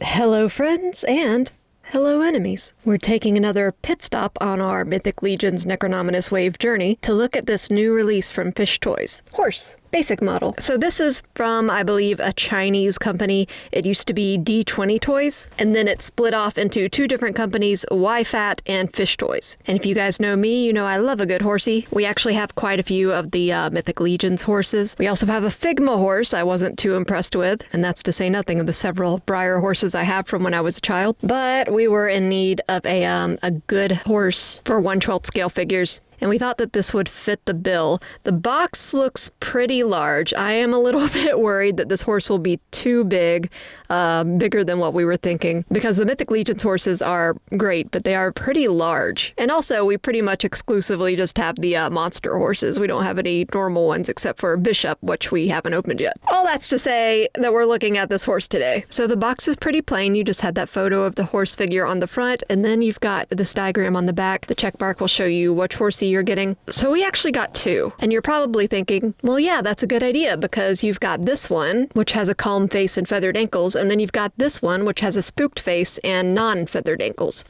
Hello friends and hello enemies. We're taking another pit stop on our Mythic Legion's Necronominous Wave journey to look at this new release from Fish Toys. Horse. Basic model. So this is from, I believe, a Chinese company. It used to be D20 Toys, and then it split off into two different companies, YFAT and Fish Toys. And if you guys know me, you know I love a good horsey. We actually have quite a few of the Mythic Legion's horses. We also have a Figma horse I wasn't too impressed with, and that's to say nothing of the several Briar horses I have from when I was a child. But we were in need of a good horse for 1/12 scale figures, and we thought that this would fit the bill. The box looks pretty large. I am a little bit worried that this horse will be too big, bigger than what we were thinking, because the Mythic Legion's horses are great, but they are pretty large. And also, we pretty much exclusively just have the monster horses. We don't have any normal ones except for Bishop, which we haven't opened yet. All that's to say that we're looking at this horse today. So the box is pretty plain. You just had that photo of the horse figure on the front, and then you've got this diagram on the back. The check mark will show you which horsey you're getting. So we actually got two. And you're probably thinking, well, yeah, that's a good idea because you've got this one, which has a calm face and feathered ankles, and then you've got this one, which has a spooked face and non-feathered ankles.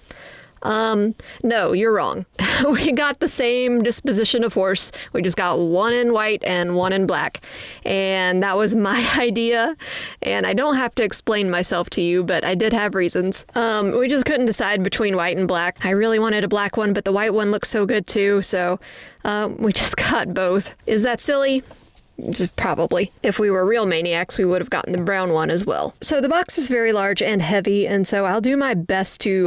No, you're wrong. We got the same disposition of horse. We just got one in white and one in black. And that was my idea. And I don't have to explain myself to you, but I did have reasons. We just couldn't decide between white and black. I really wanted a black one, but the white one looks so good too. So, we just got both. Is that silly? Probably. If we were real maniacs, we would have gotten the brown one as well. So the box is very large and heavy, and so I'll do my best to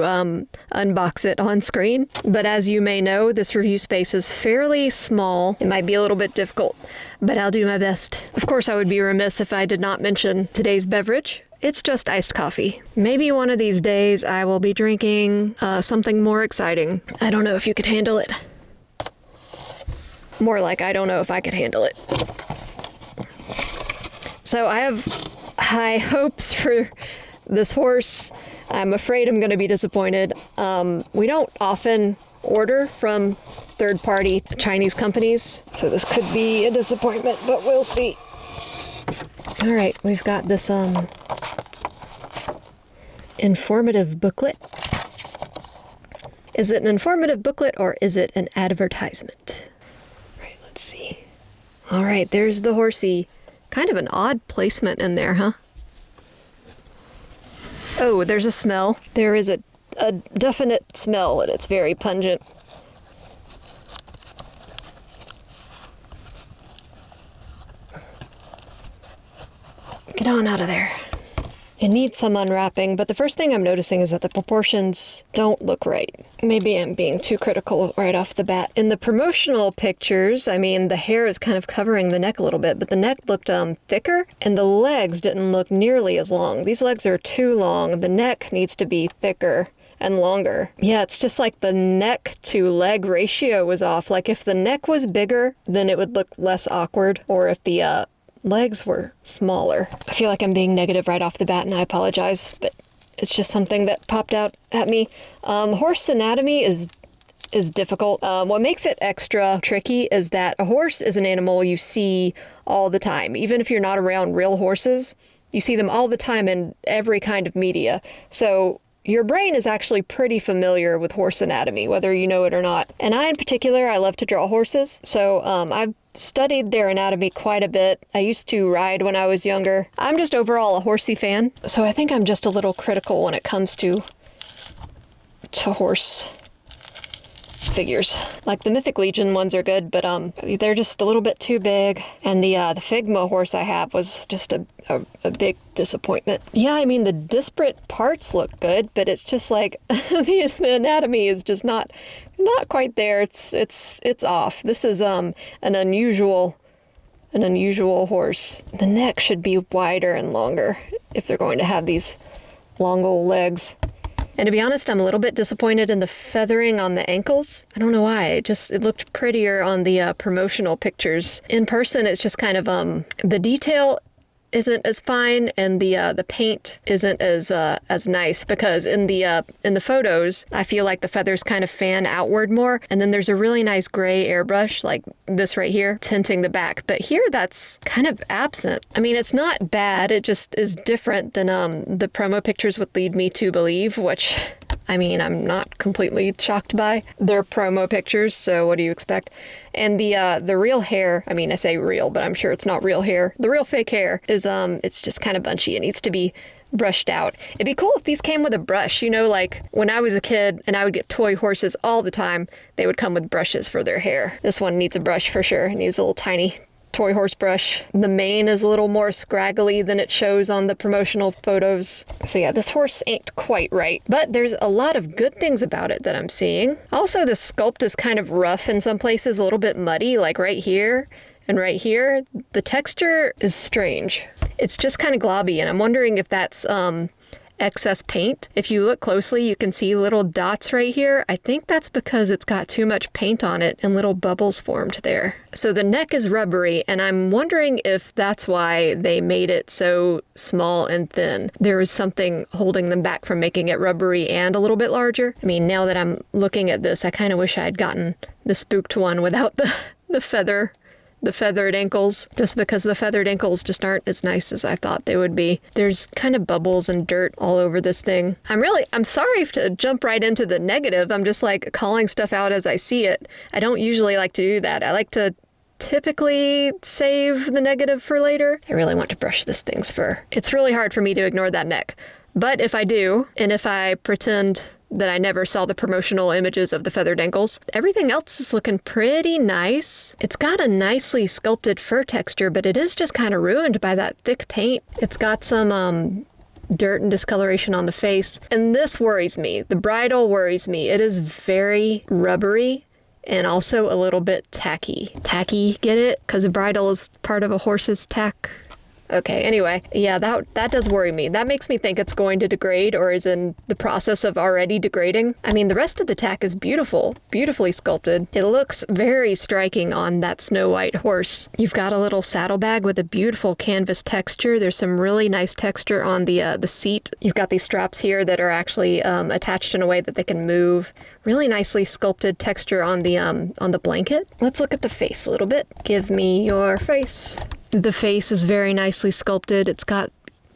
unbox it on screen. But as you may know, this review space is fairly small. It might be a little bit difficult, but I'll do my best. Of course, I would be remiss if I did not mention today's beverage. It's just iced coffee. Maybe one of these days I will be drinking something more exciting. I don't know if you could handle it. More like I don't know if I could handle it. So I have high hopes for this horse. I'm afraid I'm going to be disappointed. We don't often order from third-party Chinese companies, so this could be a disappointment, but we'll see. All right, we've got this informative booklet. Is it an informative booklet or is it an advertisement? All right, let's see. All right, there's the horsey. Kind of an odd placement in there, huh? Oh, there's a smell. There is a definite smell, and it's very pungent. Get on out of there. It needs some unwrapping, but the first thing I'm noticing is that the proportions don't look right. Maybe I'm being too critical right off the bat. In the promotional pictures, I mean, the hair is kind of covering the neck a little bit, but the neck looked thicker, and the legs didn't look nearly as long. These legs are too long. The neck needs to be thicker and longer. Yeah, it's just like the neck to leg ratio was off. Like if the neck was bigger, then it would look less awkward, or if the legs were smaller. I feel like I'm being negative right off the bat, and I apologize, but it's just something that popped out at me. Horse anatomy is difficult. What makes it extra tricky is that a horse is an animal you see all the time. Even if you're not around real horses, you see them all the time in every kind of media. So your brain is actually pretty familiar with horse anatomy, whether you know it or not. And I, in particular, I love to draw horses. So I've studied their anatomy quite a bit. I used to ride when I was younger. I'm just overall a horsey fan. So I think I'm just a little critical when it comes to horse figures. Like the Mythic Legion ones are good, but they're just a little bit too big. And the Figma horse I have was just a big disappointment. Yeah, I mean the disparate parts look good, but it's just like the anatomy is just not quite there. It's off. This is an unusual horse. The neck should be wider and longer if they're going to have these long old legs. And to be honest, I'm a little bit disappointed in the feathering on the ankles. I don't know why. It looked prettier on the promotional pictures. In person, it's just kind of the detail isn't as fine, and the paint isn't as nice, because in the photos, I feel like the feathers kind of fan outward more, and then there's a really nice gray airbrush like this right here tinting the back. But here that's kind of absent. I mean, it's not bad, it just is different than the promo pictures would lead me to believe, which, I mean, I'm not completely shocked by. They're promo pictures, so what do you expect? And the real hair, I mean, I say real, but I'm sure it's not real hair. The real fake hair is, it's just kind of bunchy. It needs to be brushed out. It'd be cool if these came with a brush, you know, like when I was a kid and I would get toy horses all the time, they would come with brushes for their hair. This one needs a brush for sure. It needs a little tiny toy horse brush. The mane is a little more scraggly than it shows on the promotional photos. So yeah, this horse ain't quite right, but there's a lot of good things about it that I'm seeing. Also, the sculpt is kind of rough in some places, a little bit muddy, like right here and right here. The texture is strange. It's just kind of globby, and I'm wondering if that's excess paint. If you look closely, you can see little dots right here. I think that's because it's got too much paint on it and little bubbles formed there. So the neck is rubbery, and I'm wondering if that's why they made it so small and thin. There was something holding them back from making it rubbery and a little bit larger. I mean, now that I'm looking at this, I kind of wish I'd gotten the spooked one without the feathered ankles, just because the feathered ankles just aren't as nice as I thought they would be. There's kind of bubbles and dirt all over this thing. I'm sorry to jump right into the negative. I'm just like calling stuff out as I see it. I don't usually like to do that. I like to typically save the negative for later. I really want to brush this thing's fur. It's really hard for me to ignore that neck. But if I do, and if I pretend that I never saw the promotional images of the feathered ankles, everything else is looking pretty nice. It's got a nicely sculpted fur texture, but it is just kind of ruined by that thick paint. It's got some dirt and discoloration on the face, and this worries me. The bridle worries me. It is very rubbery and also a little bit tacky. Tacky, get it? Because the bridle is part of a horse's tack. Okay, anyway, yeah, that does worry me. That makes me think it's going to degrade or is in the process of already degrading. I mean, the rest of the tack is beautiful, beautifully sculpted. It looks very striking on that Snow White horse. You've got a little saddlebag with a beautiful canvas texture. There's some really nice texture on the seat. You've got these straps here that are actually attached in a way that they can move. Really nicely sculpted texture on the blanket. Let's look at the face a little bit. Give me your face. The face is very nicely sculpted. It's got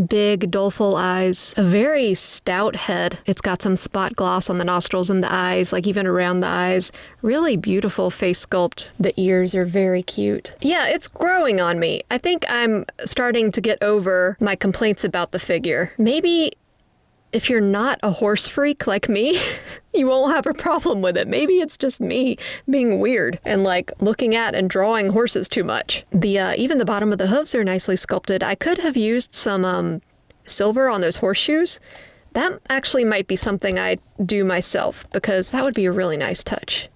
big, doleful eyes, a very stout head. It's got some spot gloss on the nostrils and the eyes, like even around the eyes. Really beautiful face sculpt. The ears are very cute. Yeah, it's growing on me. I think I'm starting to get over my complaints about the figure. Maybe if you're not a horse freak like me, you won't have a problem with it. Maybe it's just me being weird and like looking at and drawing horses too much. Even the bottom of the hooves are nicely sculpted. I could have used some silver on those horseshoes. That actually might be something I'd do myself, because that would be a really nice touch.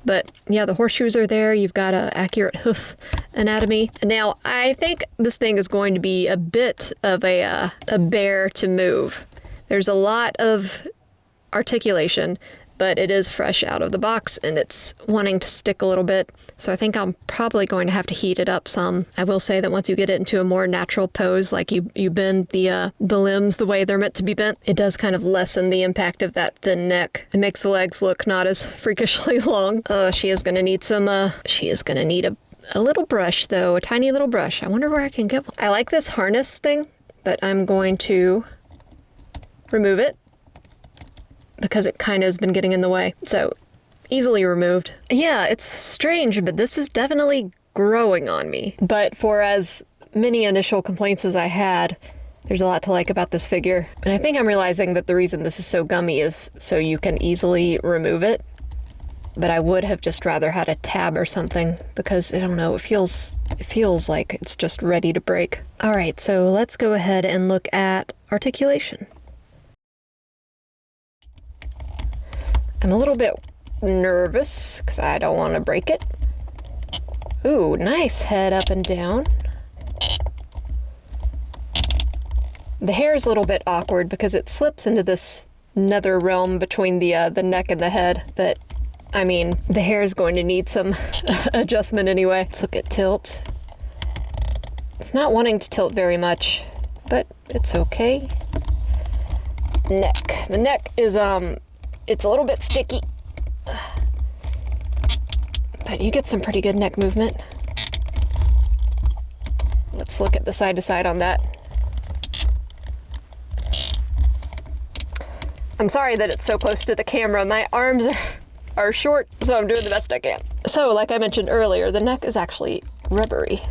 But yeah, the horseshoes are there. You've got an accurate hoof anatomy. Now, I think this thing is going to be a bit of a bear to move. There's a lot of articulation, but it is fresh out of the box and it's wanting to stick a little bit. So I think I'm probably going to have to heat it up some. I will say that once you get it into a more natural pose, like you bend the limbs the way they're meant to be bent, it does kind of lessen the impact of that thin neck. It makes the legs look not as freakishly long. She is going to need a little brush though, a tiny little brush. I wonder where I can get one. I like this harness thing, but I'm going to remove it because it kind of has been getting in the way. So easily removed. Yeah, it's strange, but this is definitely growing on me. But for as many initial complaints as I had, there's a lot to like about this figure. And I think I'm realizing that the reason this is so gummy is so you can easily remove it. But I would have just rather had a tab or something, because I don't know, it feels like it's just ready to break. All right, so let's go ahead and look at articulation. I'm a little bit nervous because I don't want to break it. Ooh, nice head up and down. The hair is a little bit awkward because it slips into this nether realm between the neck and the head, but I mean, the hair is going to need some adjustment anyway. Let's look at tilt. It's not wanting to tilt very much, but it's okay. Neck. The neck is, it's a little bit sticky, but you get some pretty good neck movement. Let's look at the side to side on that. I'm sorry that it's so close to the camera. My arms are short, so I'm doing the best I can. So, like I mentioned earlier, the neck is actually rubbery.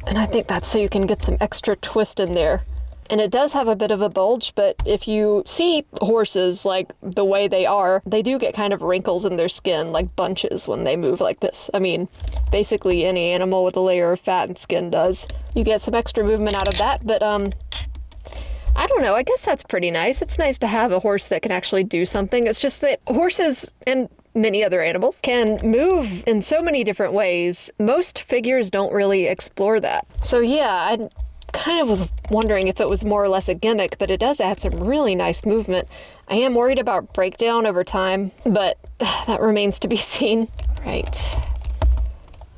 And I think that's so you can get some extra twist in there. And it does have a bit of a bulge, but if you see horses like the way they are, they do get kind of wrinkles in their skin, like bunches when they move like this. I mean, basically any animal with a layer of fat and skin does. You get some extra movement out of that, but I don't know, I guess that's pretty nice. It's nice to have a horse that can actually do something. It's just that horses and many other animals can move in so many different ways. Most figures don't really explore that. So yeah, I kind of was wondering if it was more or less a gimmick, but it does add some really nice movement. I am worried about breakdown over time, but that remains to be seen. Right.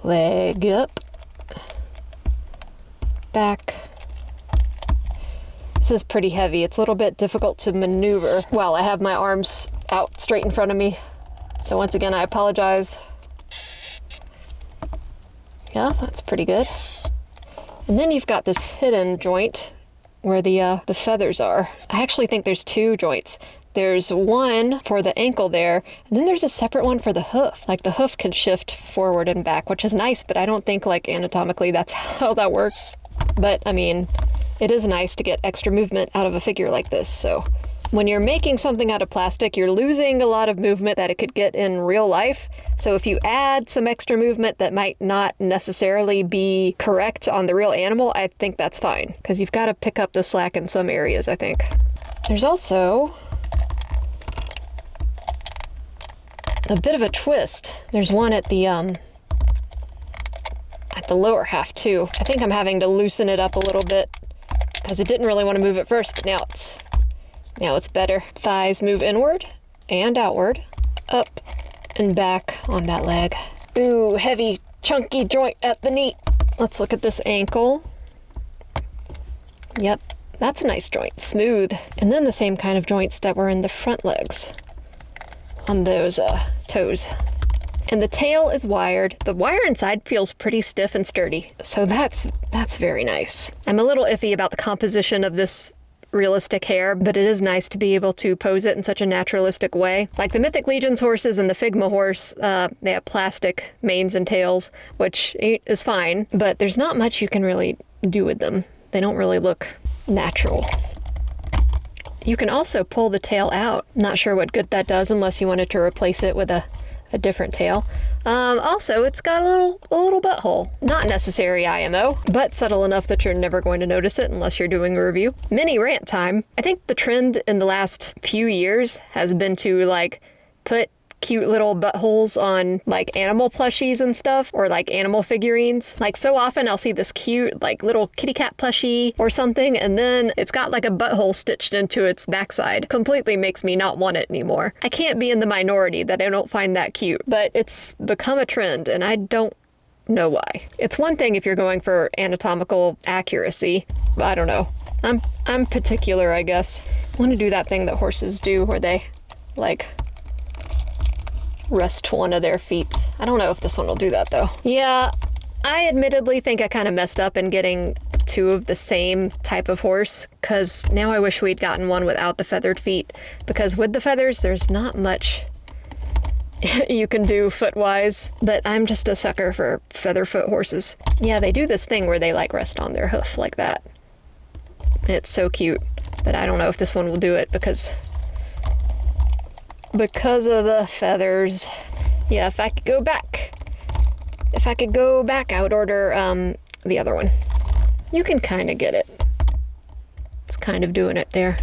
Leg up. Back. This is pretty heavy. It's a little bit difficult to maneuver while I have my arms out straight in front of me. So once again, I apologize. Yeah, that's pretty good. And then you've got this hidden joint where the feathers are. I actually think there's two joints. There's one for the ankle there, and then there's a separate one for the hoof. Like the hoof can shift forward and back, which is nice, but I don't think like anatomically that's how that works. But I mean, it is nice to get extra movement out of a figure like this. So when you're making something out of plastic, you're losing a lot of movement that it could get in real life. So if you add some extra movement that might not necessarily be correct on the real animal, I think that's fine, because you've got to pick up the slack in some areas, I think. There's also a bit of a twist. There's one at the lower half too. I think I'm having to loosen it up a little bit because it didn't really want to move at first, but now it's better. Thighs move inward and outward, up and back on that leg. Ooh, heavy, chunky joint at the knee. Let's look at this ankle. Yep, that's a nice joint, smooth. And then the same kind of joints that were in the front legs on those toes. And the tail is wired. The wire inside feels pretty stiff and sturdy, so that's very nice. I'm a little iffy about the composition of this realistic hair, but it is nice to be able to pose it in such a naturalistic way. Like the Mythic Legions horses and the Figma horse, they have plastic manes and tails, which is fine, but there's not much you can really do with them. They don't really look natural. You can also pull the tail out. Not sure what good that does unless you wanted to replace it with a different tail. Also, it's got a little butthole. Not necessary IMO, but subtle enough that you're never going to notice it unless you're doing a review. Mini rant time. I think the trend in the last few years has been to like put cute little buttholes on like animal plushies and stuff, or like animal figurines. Like so often I'll see this cute like little kitty cat plushie or something, and then it's got like a butthole stitched into its backside. Completely makes me not want it anymore. I can't be in the minority that I don't find that cute, but it's become a trend and I don't know why. It's one thing if you're going for anatomical accuracy, but I don't know. I'm particular, I guess. I want to do that thing that horses do where they like rest one of their feet. I don't know if this one will do that though. Yeah, I admittedly think I kind of messed up in getting two of the same type of horse, because now I wish we'd gotten one without the feathered feet, because with the feathers there's not much you can do foot-wise, but I'm just a sucker for feather foot horses. Yeah, they do this thing where they like rest on their hoof like that. It's so cute, but I don't know if this one will do it because of the feathers. Yeah, if I could go back, I would order the other one. You can kind of get it. It's kind of doing it there.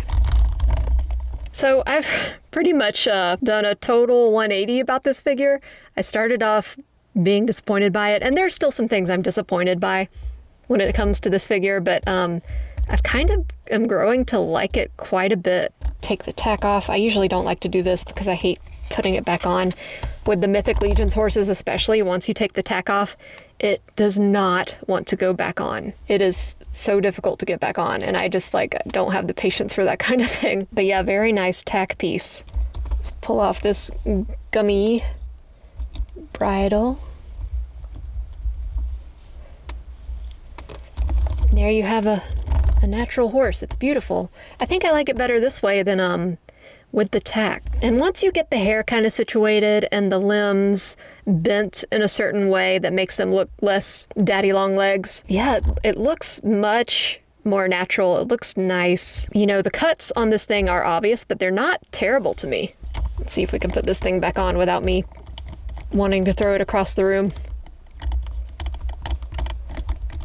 So I've pretty much done a total 180 about this figure. I started off being disappointed by it, and there's still some things I'm disappointed by when it comes to this figure, but I've kind of am growing to like it quite a bit. Take the tack off. I usually don't like to do this because I hate putting it back on. With the Mythic Legions horses especially, once you take the tack off, it does not want to go back on. It is so difficult to get back on, and I just like don't have the patience for that kind of thing. But yeah, very nice tack piece. Let's pull off this gummy bridle. There you have a natural horse. It's beautiful. I think I like it better this way than with the tack. And once you get the hair kind of situated and the limbs bent in a certain way that makes them look less daddy long legs, yeah, it looks much more natural. It looks nice. You know, the cuts on this thing are obvious, but they're not terrible to me. Let's see if we can put this thing back on without me wanting to throw it across the room.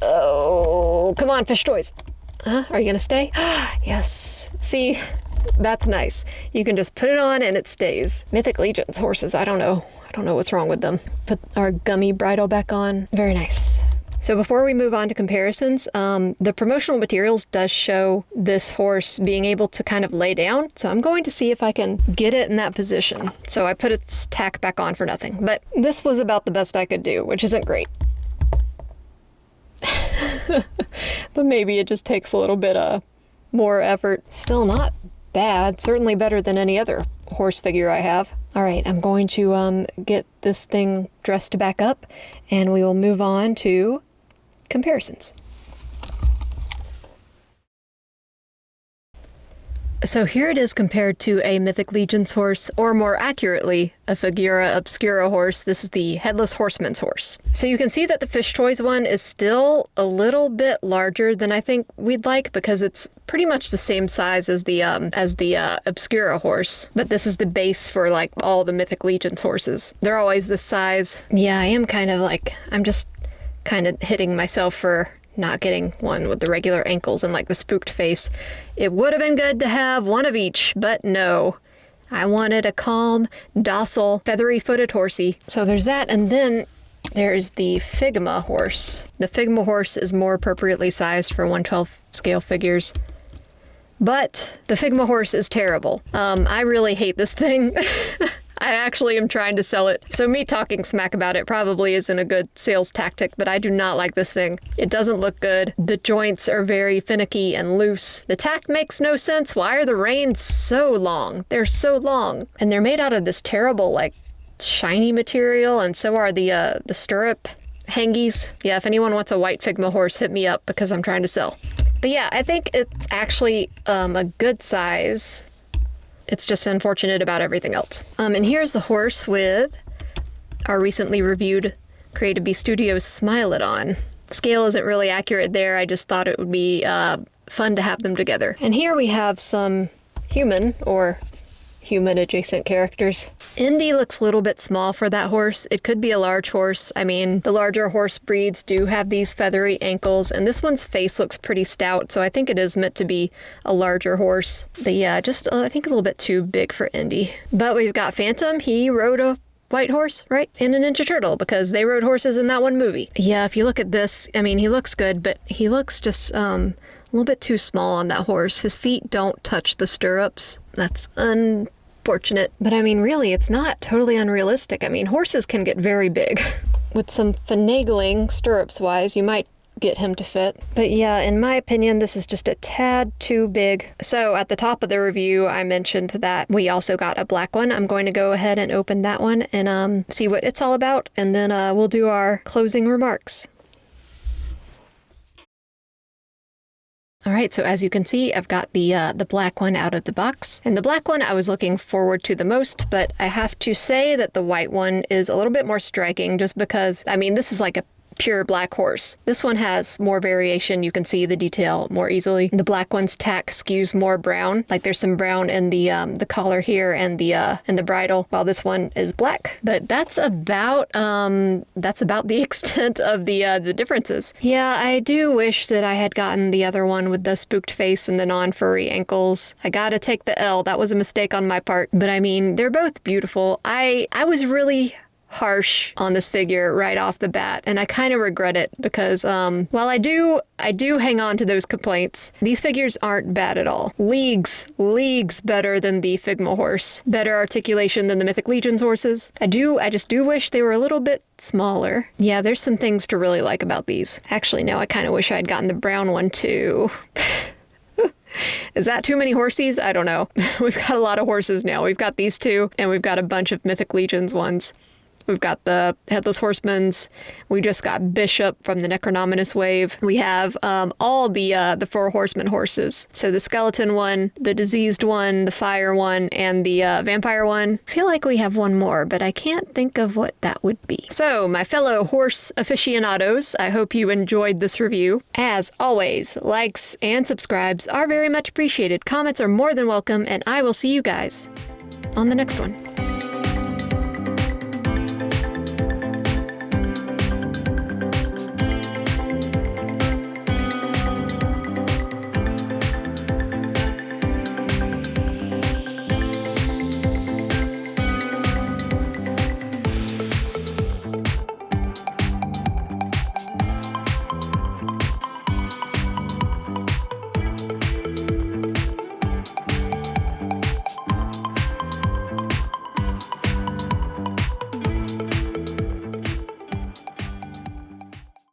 Oh, come on, fish toys. Are you gonna stay? Yes. See, that's nice. You can just put it on and it stays. Mythic Legions horses, I don't know what's wrong with them. Put our gummy bridle back on. Very nice. So before we move on to comparisons, the promotional materials does show this horse being able to kind of lay down. So I'm going to see if I can get it in that position. So I put its tack back on for nothing. But this was about the best I could do, which isn't great. But maybe it just takes a little bit more effort. Still not bad. Certainly better than any other horse figure I have. All right, I'm going to get this thing dressed back up, and we will move on to comparisons. So here it is compared to a Mythic Legions horse, or more accurately, a Figura Obscura horse. This is the Headless Horseman's horse. So you can see that the Fish Toys one is still a little bit larger than I think we'd like, because it's pretty much the same size as the Obscura horse. But this is the base for like all the Mythic Legions horses. They're always this size. Yeah, I am kind of like, I'm just kind of hitting myself for not getting one with the regular ankles and like the spooked face. It would have been good to have one of each, but no. I wanted a calm, docile, feathery-footed horsey. So there's that, and then there's the Figma horse. The Figma horse is more appropriately sized for 1/12 scale figures. But the Figma horse is terrible. I really hate this thing. I actually am trying to sell it. So me talking smack about it probably isn't a good sales tactic, but I do not like this thing. It doesn't look good. The joints are very finicky and loose. The tack makes no sense. Why are the reins so long? They're so long. And they're made out of this terrible, like, shiny material, and so are the stirrup hangies. Yeah, if anyone wants a white Figma horse, hit me up because I'm trying to sell. But yeah, I think it's actually a good size. It's just unfortunate about everything else. And here's the horse with our recently reviewed Creative Bee Studios Smile-It-On. Scale isn't really accurate there. I just thought it would be fun to have them together. And here we have some human or human adjacent characters. Indy looks a little bit small for that horse. It could be a large horse. I mean, the larger horse breeds do have these feathery ankles, and this one's face looks pretty stout, so I think it is meant to be a larger horse. But yeah, just I think a little bit too big for Indy. But we've got Phantom. He rode a white horse, right? And a Ninja Turtle, because they rode horses in that one movie. Yeah, if you look at this, I mean, he looks good, but he looks just a little bit too small on that horse. His feet don't touch the stirrups. That's unfortunate. But I mean, really, it's not totally unrealistic. I mean, horses can get very big. With some finagling stirrups-wise, you might get him to fit. But yeah, in my opinion, this is just a tad too big. So at the top of the review, I mentioned that we also got a black one. I'm going to go ahead and open that one and see what it's all about, and then we'll do our closing remarks. All right, so as you can see, I've got the black one out of the box. And the black one I was looking forward to the most, but I have to say that the white one is a little bit more striking just because, I mean, this is like a pure black horse. This one has more variation. You can see the detail more easily. The black one's tack skews more brown. Like there's some brown in the collar here and the bridle, while this one is black. But that's about the extent of the differences. Yeah, I do wish that I had gotten the other one with the spooked face and the non-furry ankles. I gotta take the L. That was a mistake on my part. But I mean, they're both beautiful. I was really harsh on this figure right off the bat, and I kind of regret it because while I do hang on to those complaints, these figures aren't bad at all. Leagues better than the Figma horse. Better articulation than the Mythic Legions horses. I just do wish they were a little bit smaller. Yeah, there's some things to really like about these. Actually, no, I kind of wish I'd gotten the brown one too. Is that too many horsies? I don't know. We've got a lot of horses now. We've got these two, and we've got a bunch of Mythic Legions ones. We've got the Headless Horsemen's. We just got Bishop from the Necronominous wave. We have all the Four Horsemen horses. So the Skeleton one, the Diseased one, the Fire one, and the Vampire one. I feel like we have one more, but I can't think of what that would be. So, my fellow horse aficionados, I hope you enjoyed this review. As always, likes and subscribes are very much appreciated. Comments are more than welcome, and I will see you guys on the next one.